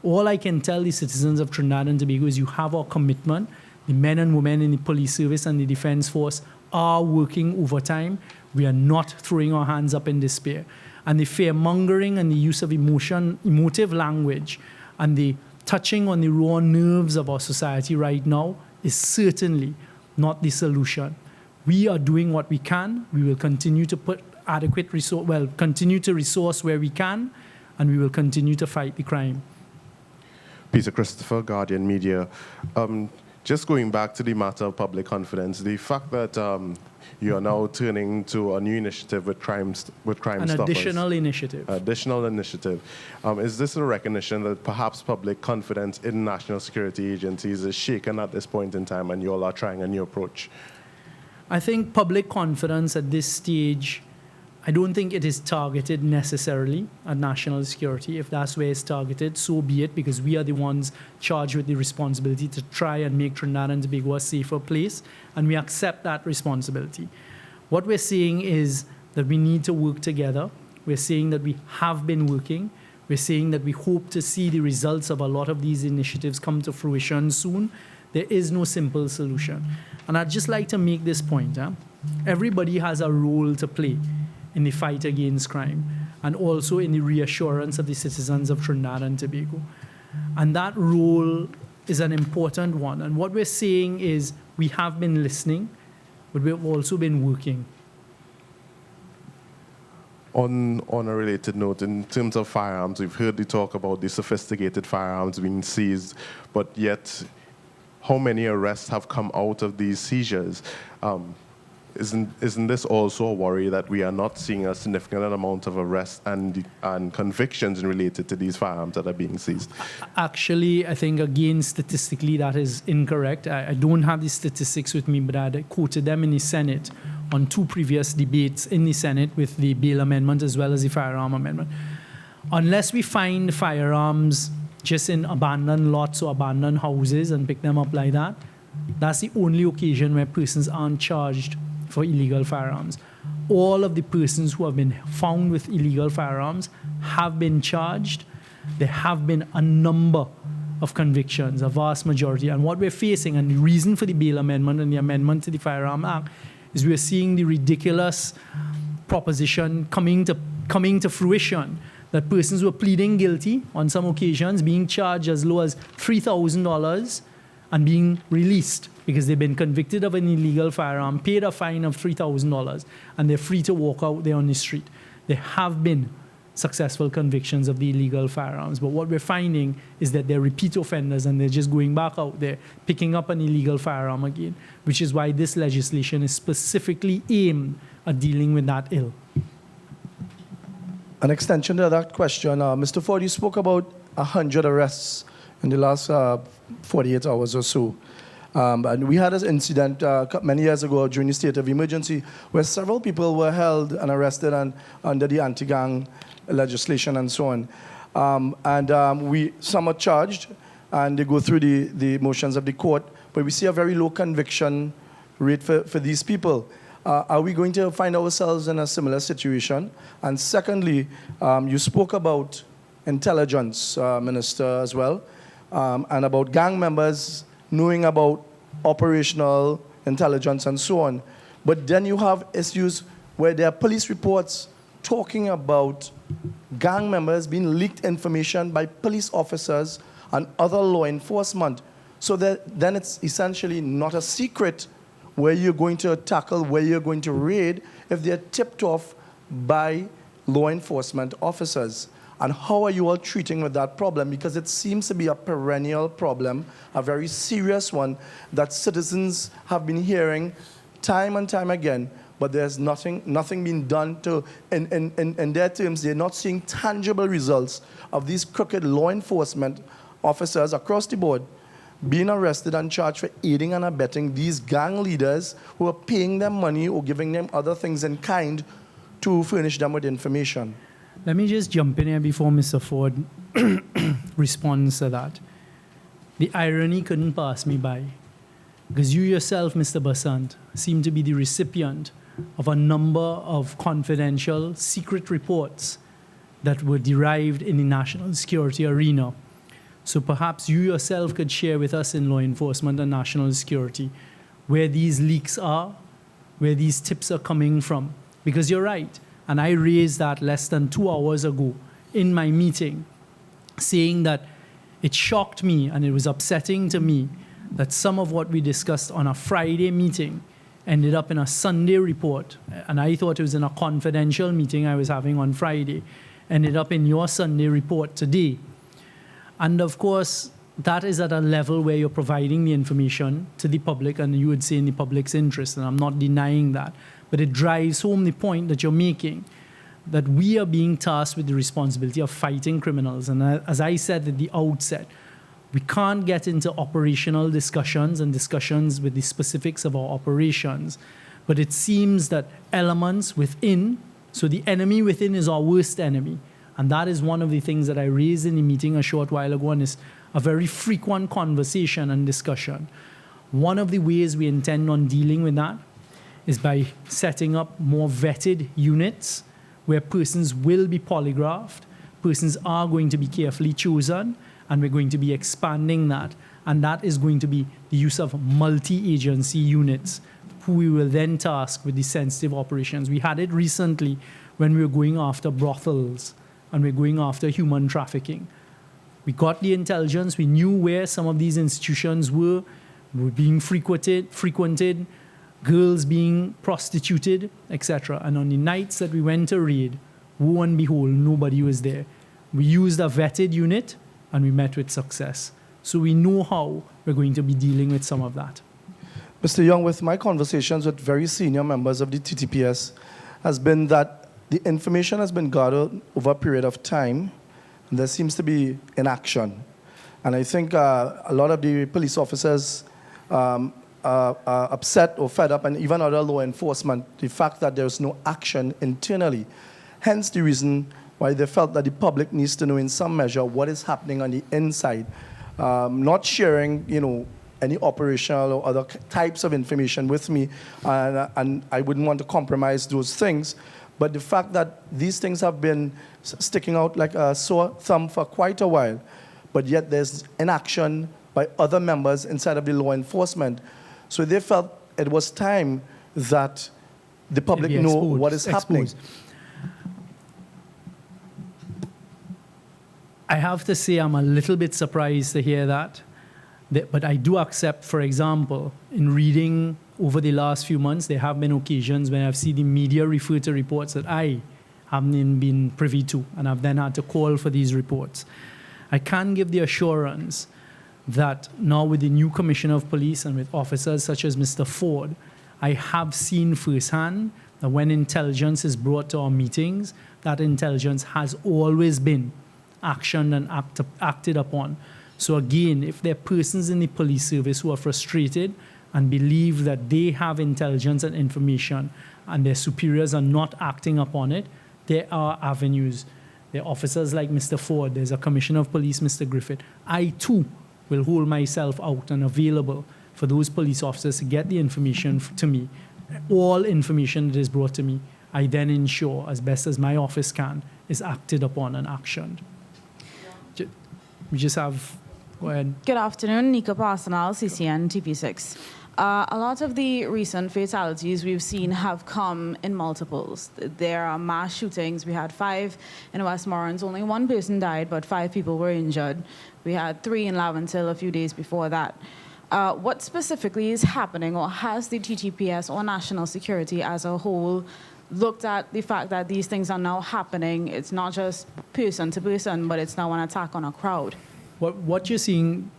A: All I can tell the citizens of Trinidad and Tobago is you have our commitment. The men and women in the police service and the defense force are working overtime. We are not throwing our hands up in despair. And the fear-mongering and the use of emotive language and the touching on the raw nerves of our society right now is certainly not the solution. We are doing what we can. We will continue to put adequate resource, continue to resource where we can, and we will continue to fight the crime.
E: Peter Christopher, Guardian Media. Just going back to the matter of public confidence, the fact that you are now turning to a new initiative with Crimestoppers.
A: An additional initiative.
E: Additional initiative. Is this a recognition that perhaps public confidence in national security agencies is shaken at this point in time and you all are trying a new approach?
A: I think public confidence at this stage, I don't think it is targeted necessarily at national security. If that's where it's targeted, so be it, because we are the ones charged with the responsibility to try and make Trinidad and Tobago a safer place, and we accept that responsibility. What we're saying is that we need to work together. We're saying that we have been working. We're saying that we hope to see the results of a lot of these initiatives come to fruition soon. There is no simple solution. And I'd just like to make this point. Everybody has a role to play in the fight against crime, and also in the reassurance of the citizens of Trinidad and Tobago. And that role is an important one. And what we're saying is we have been listening, but we've also been working.
E: On a related note, in terms of firearms, we've heard the talk about the sophisticated firearms being seized, but yet how many arrests have come out of these seizures? Isn't this also a worry that we are not seeing a significant amount of arrests and convictions related to these firearms that are being seized?
A: Actually, I think, again, statistically, that is incorrect. I don't have the statistics with me, but I quoted them in the Senate on 2 previous debates in the Senate with the bail amendment as well as the firearm amendment. Unless we find firearms just in abandoned lots or abandoned houses and pick them up like that, that's the only occasion where persons aren't charged for illegal firearms. All of the persons who have been found with illegal firearms have been charged. There have been a number of convictions, a vast majority. And what we're facing, and the reason for the bail amendment and the amendment to the Firearm Act, is we're seeing the ridiculous proposition coming to fruition that persons who are pleading guilty on some occasions being charged as low as $3,000 and being released because they've been convicted of an illegal firearm, paid a fine of $3,000, and they're free to walk out there on the street. There have been successful convictions of the illegal firearms, but what we're finding is that they're repeat offenders and they're just going back out there, picking up an illegal firearm again, which is why this legislation is specifically aimed at dealing with that ill.
D: An extension to that question, Mr. Ford, you spoke about 100 arrests in the last 48 hours or so. And we had this incident many years ago during the state of emergency where several people were held and arrested under the anti-gang legislation and so on. Some are charged and they go through the motions of the court, but we see a very low conviction rate for these people. Are we going to find ourselves in a similar situation? And secondly, you spoke about intelligence, Minister, as well, and about gang members knowing about operational intelligence and so on. But then you have issues where there are police reports talking about gang members being leaked information by police officers and other law enforcement. So then it's essentially not a secret where you're going to tackle, where you're going to raid if they're tipped off by law enforcement officers. And how are you all treating with that problem? Because it seems to be a perennial problem, a very serious one that citizens have been hearing time and time again, but there's nothing being done to, in their terms, they're not seeing tangible results of these crooked law enforcement officers across the board being arrested and charged for aiding and abetting these gang leaders who are paying them money or giving them other things in kind to furnish them with information.
A: Let me just jump in here before Mr. Ford responds to that. The irony couldn't pass me by, because you yourself, Mr. Basant, seem to be the recipient of a number of confidential, secret reports that were derived in the national security arena. So perhaps you yourself could share with us in law enforcement and national security where these leaks are, where these tips are coming from. Because you're right, and I raised that less than 2 hours ago in my meeting, saying that it shocked me and it was upsetting to me that some of what we discussed on a Friday meeting ended up in a Sunday report. And I thought it was in a confidential meeting I was having on Friday, ended up in your Sunday report today. And of course, that is at a level where you're providing the information to the public, and you would say in the public's interest, and I'm not denying that. But it drives home the point that you're making, that we are being tasked with the responsibility of fighting criminals. And as I said at the outset, we can't get into operational discussions and discussions with the specifics of our operations. But it seems that elements within, so the enemy within is our worst enemy. And that is one of the things that I raised in the meeting a short while ago, and is a very frequent conversation and discussion. One of the ways we intend on dealing with that is by setting up more vetted units where persons will be polygraphed, persons are going to be carefully chosen, and we're going to be expanding that. And that is going to be the use of multi-agency units who we will then task with the sensitive operations. We had it recently when we were going after brothels and we're going after human trafficking. We got the intelligence, we knew where some of these institutions were being frequented, girls being prostituted, etc. And on the nights that we went to raid, woe and behold, nobody was there. We used a vetted unit and we met with success. So we know how we're going to be dealing with some of that.
D: Mr. Young, with my conversations with very senior members of the TTPS, has been that the information has been gathered over a period of time, and there seems to be inaction. And I think a lot of the police officers are upset or fed up, and even other law enforcement, the fact that there's no action internally. Hence the reason why they felt that the public needs to know in some measure what is happening on the inside. Not sharing, any operational or other types of information with me, and I wouldn't want to compromise those things. But the fact that these things have been sticking out like a sore thumb for quite a while, but yet there's inaction by other members inside of the law enforcement. So they felt it was time that the public know what is happening.
A: I have to say I'm a little bit surprised to hear that. But I do accept, for example, in reading over the last few months, there have been occasions when I've seen the media refer to reports that I haven't even been privy to, and I've then had to call for these reports. I can give the assurance that now with the new Commissioner of Police and with officers such as Mr. Ford, I have seen firsthand that when intelligence is brought to our meetings, that intelligence has always been actioned and acted upon. So again, if there are persons in the police service who are frustrated and believe that they have intelligence and information and their superiors are not acting upon it, there are avenues. There are officers like Mr. Ford, there's a Commissioner of Police, Mr. Griffith. I too will hold myself out and available for those police officers to get the information to me. All information that is brought to me, I then ensure, as best as my office can, is acted upon and actioned. We just have, go ahead.
F: Good afternoon, Nika Parsanal, CCN TP6. A lot of the recent fatalities we've seen have come in multiples. There are mass shootings. We had 5 in Westmoreland. Only 1 person died, but 5 people were injured. We had 3 in Laventille a few days before that. What specifically is happening, or has the TTPS or national security as a whole looked at the fact that these things are now happening? It's not just person to person, but it's now an attack on a crowd.
A: What you're seeing,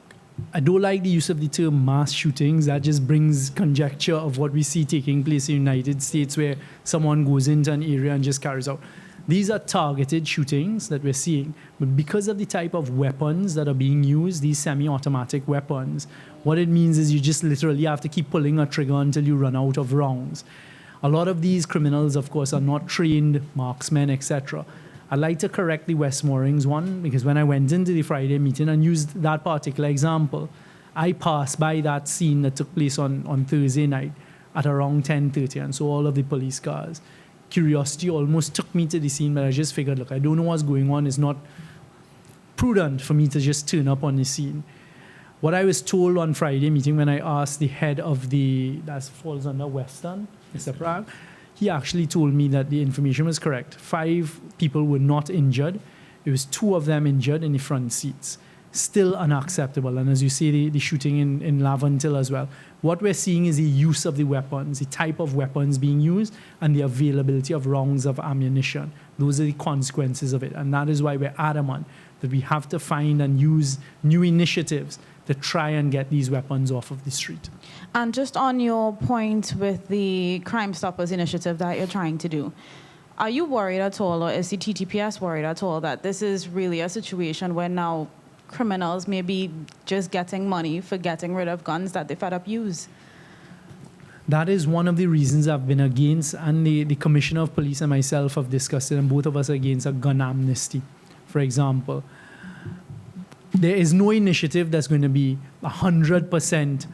A: I don't like the use of the term mass shootings. That just brings conjecture of what we see taking place in the United States, where someone goes into an area and just carries out. These are targeted shootings that we're seeing. But because of the type of weapons that are being used, these semi-automatic weapons, what it means is you just literally have to keep pulling a trigger until you run out of rounds. A lot of these criminals, of course, are not trained marksmen, etc. I'd like to correct the Westmoreland one, because when I went into the Friday meeting and used that particular example, I passed by that scene that took place on Thursday night at around 10:30, and so all of the police cars. Curiosity almost took me to the scene, but I just figured, look, I don't know what's going on. It's not prudent for me to just turn up on the scene. What I was told on Friday meeting when I asked the head of that falls under Western, Mr. Prague, he actually told me that the information was correct. 5 people were not injured. It was 2 of them injured in the front seats. Still unacceptable. And as you see, the shooting in Laventille as well. What we're seeing is the use of the weapons, the type of weapons being used, and the availability of rounds of ammunition. Those are the consequences of it. And that is why we're adamant that we have to find and use new initiatives to try and get these weapons off of the street.
F: And just on your point with the Crimestoppers initiative that you're trying to do, are you worried at all, or is the TTPS worried at all, that this is really a situation where now criminals may be just getting money for getting rid of guns that they fed up use?
A: That is one of the reasons I've been against, and the Commissioner of Police and myself have discussed it, and both of us are against a gun amnesty, for example. There is no initiative that's going to be 100%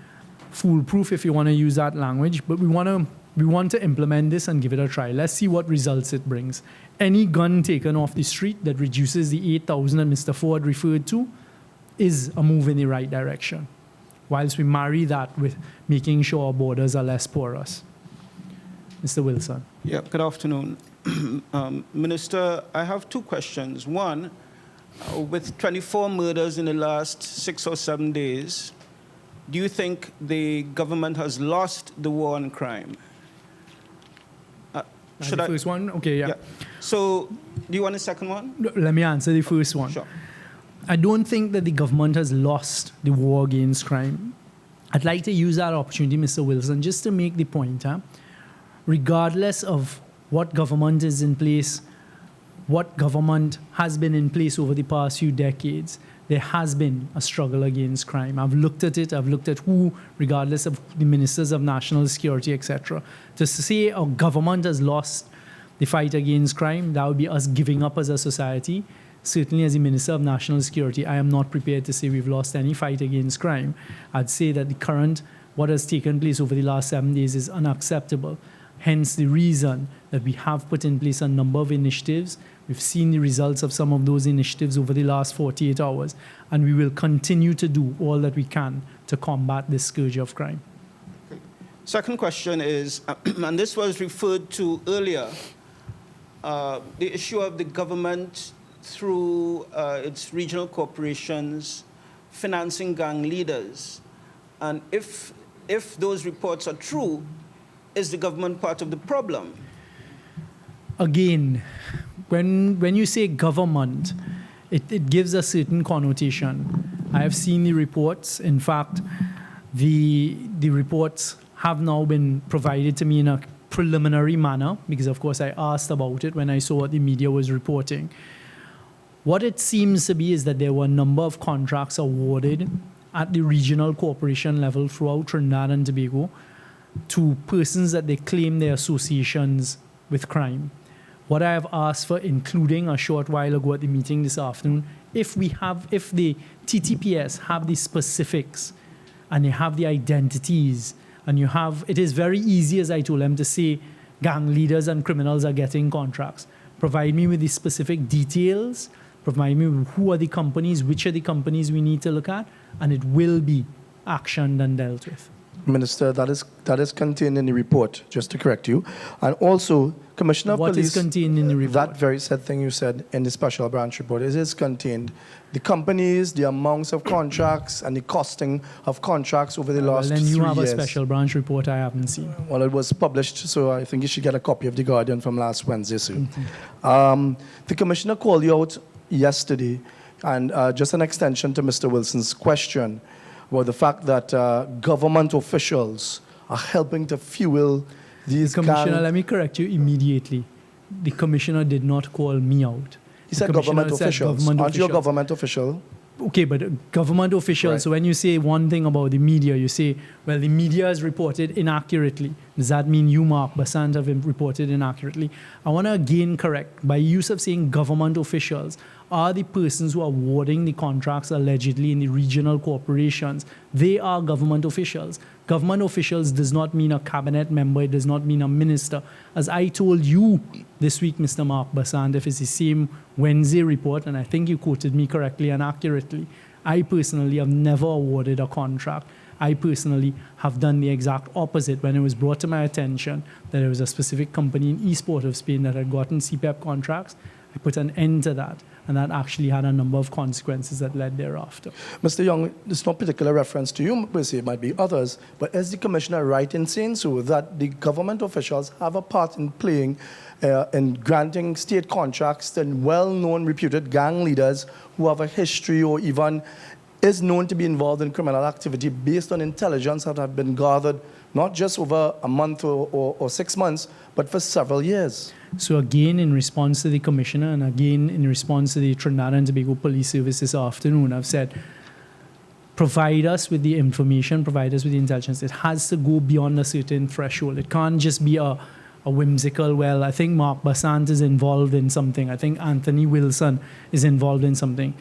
A: foolproof, if you want to use that language, but we want to implement this and give it a try. Let's see what results it brings. Any gun taken off the street that reduces the 8,000 that Mr. Ford referred to is a move in the right direction, whilst we marry that with making sure our borders are less porous. Mr. Wilson.
G: Yeah, good afternoon. Minister, I have 2 questions. One, with 24 murders in the last 6 or 7 days, do you think the government has lost the war on crime?
A: The first one? Okay, yeah.
G: So, do you want a second one?
A: Let me answer the first one.
G: Sure.
A: I don't think that the government has lost the war against crime. I'd like to use that opportunity, Mr. Wilson, just to make the point, regardless of what government is in place, what government has been in place over the past few decades, there has been a struggle against crime. I've looked at it. I've looked at who, regardless of the ministers of national security, etc. To say our government has lost the fight against crime, that would be us giving up as a society. Certainly as the Minister of National Security, I am not prepared to say we've lost any fight against crime. I'd say that the current, what has taken place over the last 7 days is unacceptable. Hence the reason that we have put in place a number of initiatives. We've seen the results of some of those initiatives over the last 48 hours, and we will continue to do all that we can to combat this scourge of crime.
G: Second question is, and this was referred to earlier, the issue of the government through its regional corporations financing gang leaders. And if those reports are true, is the government part of the problem?
A: Again, when you say government, it gives a certain connotation. I have seen the reports. In fact, the reports have now been provided to me in a preliminary manner, because of course I asked about it when I saw what the media was reporting. What it seems to be is that there were a number of contracts awarded at the regional corporation level throughout Trinidad and Tobago to persons that they claim their associations with crime. What I have asked for, including a short while ago at the meeting this afternoon, if the TTPS have the specifics and they have the identities, and it is very easy, as I told them, to say gang leaders and criminals are getting contracts. Provide me with the specific details, provide me with who are the companies, which are the companies we need to look at, and it will be actioned and dealt with.
D: Minister, that is contained in the report, just to correct you. And also, Commissioner of Police...
A: What is contained in the report?
D: That very said thing you said in the special branch report. It is contained. The companies, the amounts of contracts, and the costing of contracts over the last 3 years.
A: Then you have a special branch report I haven't seen.
D: Well, it was published, so I think you should get a copy of The Guardian from last Wednesday soon. The Commissioner called you out yesterday, and just an extension to Mr. Wilson's question, about the fact that government officials are helping to fuel these
A: Commissioner, let me correct you immediately. The Commissioner did not call me out.
D: He said government officials. Aren't you a government official?
A: Okay, but government officials, right. So when you say one thing about the media, you say, well, the media has reported inaccurately. Does that mean you, Mark Basant, have reported inaccurately? I want to again correct, by use of saying government officials, are the persons who are awarding the contracts allegedly in the regional corporations. They are government officials. Government officials does not mean a cabinet member. It does not mean a minister. As I told you this week, Mr. Mark Basant, if it's the same Wednesday report, and I think you quoted me correctly and accurately, I personally have never awarded a contract. I personally have done the exact opposite. When it was brought to my attention that there was a specific company in East Port of Spain that had gotten CPEP contracts, I put an end to that, and that actually had a number of consequences that led thereafter.
D: Mr. Young, there's no particular reference to you, per se, it might be others, but is the Commissioner right in saying so, that the government officials have a part in playing in granting state contracts to well-known, reputed gang leaders who have a history or even is known to be involved in criminal activity based on intelligence that have been gathered not just over a month or 6 months, but for several years?
A: So again, in response to the Commissioner, and again, in response to the Trinidad and Tobago Police Service this afternoon, I've said, provide us with the information, provide us with the intelligence. It has to go beyond a certain threshold. It can't just be a whimsical, well, I think Mark Basant is involved in something. I think Anthony Wilson is involved in something.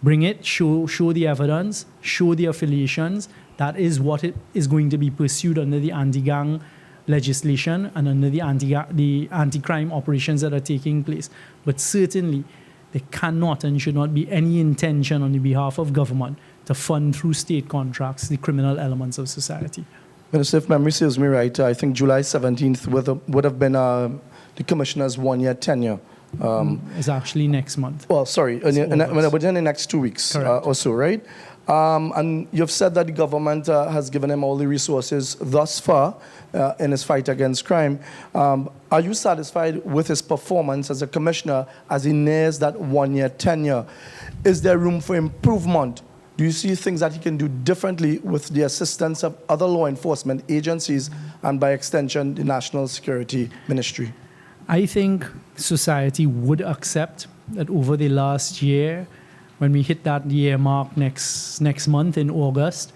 A: Bring it, show the evidence, show the affiliations. That is what it is going to be pursued under the anti-gang legislation and under the anti-crime operations that are taking place. But certainly, there cannot and should not be any intention on the behalf of government to fund through state contracts the criminal elements of society.
D: Minister, if memory serves me right, I think July 17th would have been the Commissioner's 1-year tenure
A: It's actually next month.
D: Well, sorry, within the next 2 weeks
A: Correct.
D: or so, right? And you've said that the government has given him all the resources thus far in his fight against crime. Are you satisfied with his performance as a commissioner as he nears that 1-year tenure? Is there room for improvement? Do you see things that he can do differently with the assistance of other law enforcement agencies and, by extension, the National Security Ministry?
A: I think society would accept that over the last year, when we hit that year mark next month in August,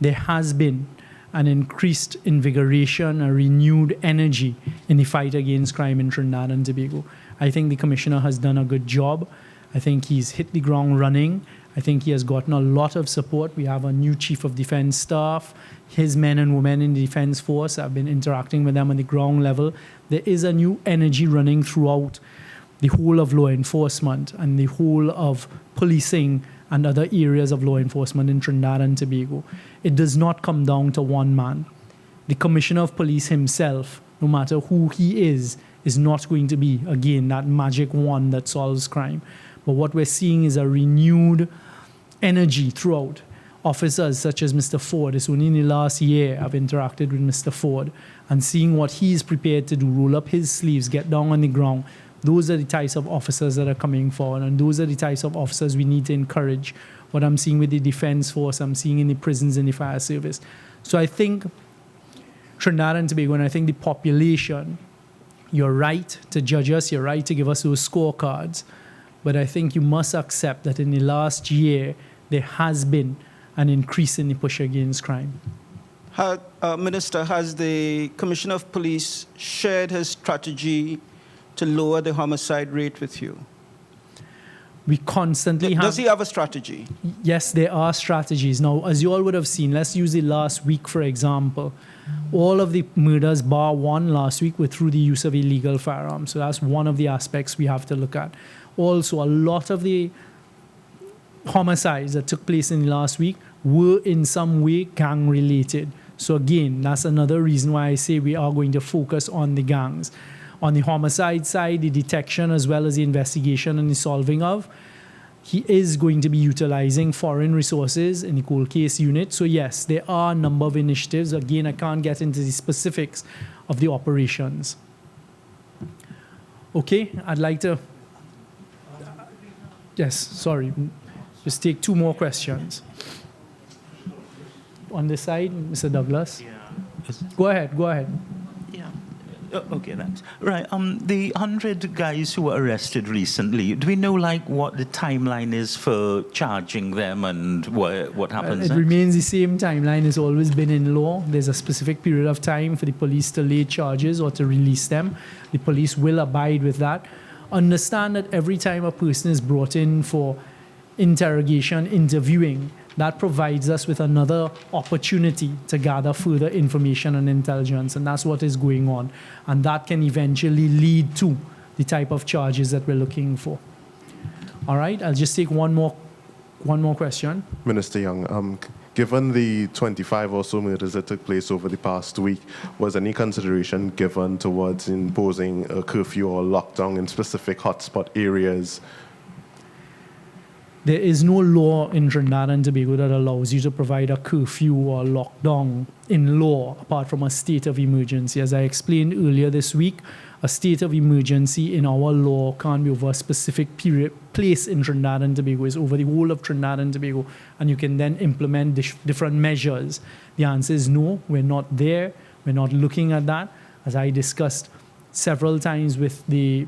A: there has been an increased invigoration, a renewed energy in the fight against crime in Trinidad and Tobago. I think the commissioner has done a good job. I think he's hit the ground running. I think he has gotten a lot of support. We have a new chief of defense staff. His men and women in the defense force have been interacting with them on the ground level. There is a new energy running throughout the whole of law enforcement and the whole of policing and other areas of law enforcement in Trinidad and Tobago. It does not come down to one man. The commissioner of police himself, no matter who he is not going to be, again, that magic wand that solves crime. But what we're seeing is a renewed energy throughout. Officers such as Mr. Ford, it's only in the last year I've interacted with Mr. Ford and seeing what he's prepared to do, roll up his sleeves, get down on the ground. Those are the types of officers that are coming forward, and those are the types of officers we need to encourage. What I'm seeing with the defense force, I'm seeing in the prisons and the fire service. So I think Trinidad and Tobago, and I think the population, you're right to judge us, you're right to give us those scorecards, but I think you must accept that in the last year, there has been an increase in the push against crime.
G: Minister, has the Commissioner of Police shared his strategy to lower the homicide rate with you?
A: We constantly have...
G: Does he have a strategy?
A: Yes, there are strategies. Now, as you all would have seen, let's use the last week, for example. All of the murders, bar one last week, were through the use of illegal firearms. So that's one of the aspects we have to look at. Also, a lot of the homicides that took place in the last week were in some way gang-related. So again, that's another reason why I say we are going to focus on the gangs. On the homicide side, the detection as well as the investigation and the solving of, he is going to be utilizing foreign resources in the cold case unit. So yes, there are a number of initiatives. Again, I can't get into the specifics of the operations. Okay, I'd like to... Yes, sorry. Just take 2 more questions. On this side, Mr. Douglas.
H: Yeah.
A: Go ahead.
H: Yeah. Okay, thanks. Right. The 100 guys who were arrested recently, do we know what the timeline is for charging them and what happens
A: It remains the same timeline it's always been in law. There's a specific period of time for the police to lay charges or to release them. The police will abide with that. Understand that every time a person is brought in for interrogation, interviewing, that provides us with another opportunity to gather further information and intelligence, and that's what is going on. And that can eventually lead to the type of charges that we're looking for. All right, I'll just take one more question.
E: Minister Young, given the 25 or so murders that took place over the past week, was any consideration given towards imposing a curfew or lockdown in specific hotspot areas?
A: There is no law in Trinidad and Tobago that allows you to provide a curfew or lockdown in law apart from a state of emergency. As I explained earlier this week, a state of emergency in our law can't be over a specific place in Trinidad and Tobago. It's over the whole of Trinidad and Tobago, and you can then implement different measures. The answer is no, we're not there. We're not looking at that. As I discussed several times with the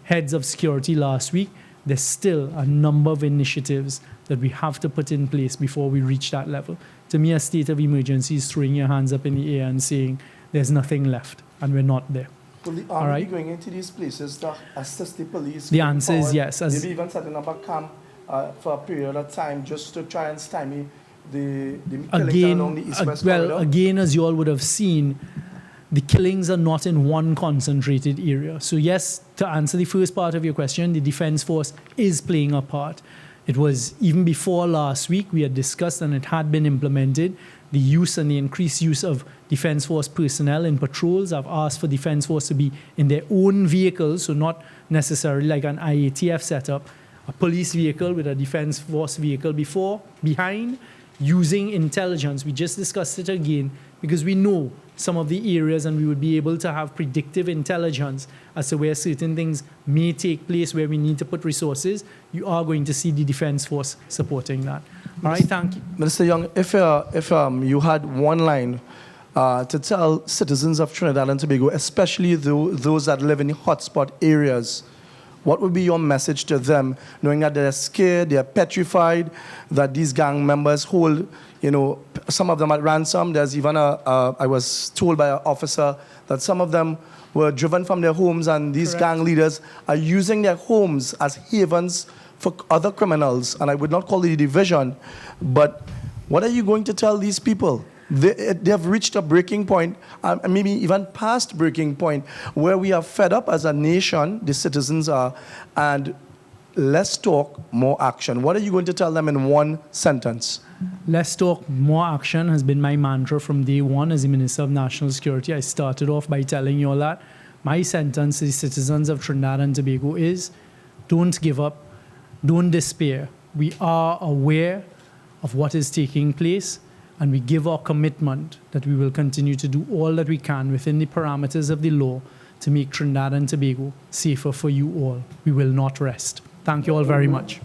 A: heads of security last week, there's still a number of initiatives that we have to put in place before we reach that level. To me, a state of emergency is throwing your hands up in the air and saying there's nothing left, and we're not there.
D: Will the army be going into these places to assist the police?
A: The answer is yes.
D: Maybe even setting up a camp for a period of time just to try and stymie the killings along the east-west corridor?
A: Again, as you all would have seen, the killings are not in one concentrated area. So yes, to answer the first part of your question, the defense force is playing a part. It was even before last week, we had discussed and it had been implemented. the use and the increased use of Defence Force personnel in patrols. I've asked for Defence Force to be in their own vehicles, so not necessarily like an IATF setup, a police vehicle with a Defence Force vehicle behind, using intelligence. We just discussed it again because we know some of the areas and we would be able to have predictive intelligence as to where certain things may take place where we need to put resources. You are going to see the Defence Force supporting that. All right, thank you.
D: Minister Young, if you had one line to tell citizens of Trinidad and Tobago, especially those that live in hotspot areas, what would be your message to them, knowing that they're scared, they're petrified, that these gang members hold, some of them at ransom? There's even I was told by an officer that some of them were driven from their homes, and these gang leaders are using their homes as havens for other criminals. And I would not call it a division, but what are you going to tell these people? They have reached a breaking point, maybe even past breaking point, where we are fed up as a nation, the citizens are, and less talk, more action. What are you going to tell them in one sentence?
A: Less talk, more action has been my mantra from day one as the Minister of National Security. I started off by telling you all that. My sentence to the citizens of Trinidad and Tobago is, don't give up, don't despair. We are aware of what is taking place, and we give our commitment that we will continue to do all that we can within the parameters of the law to make Trinidad and Tobago safer for you all. We will not rest. Thank you all very much.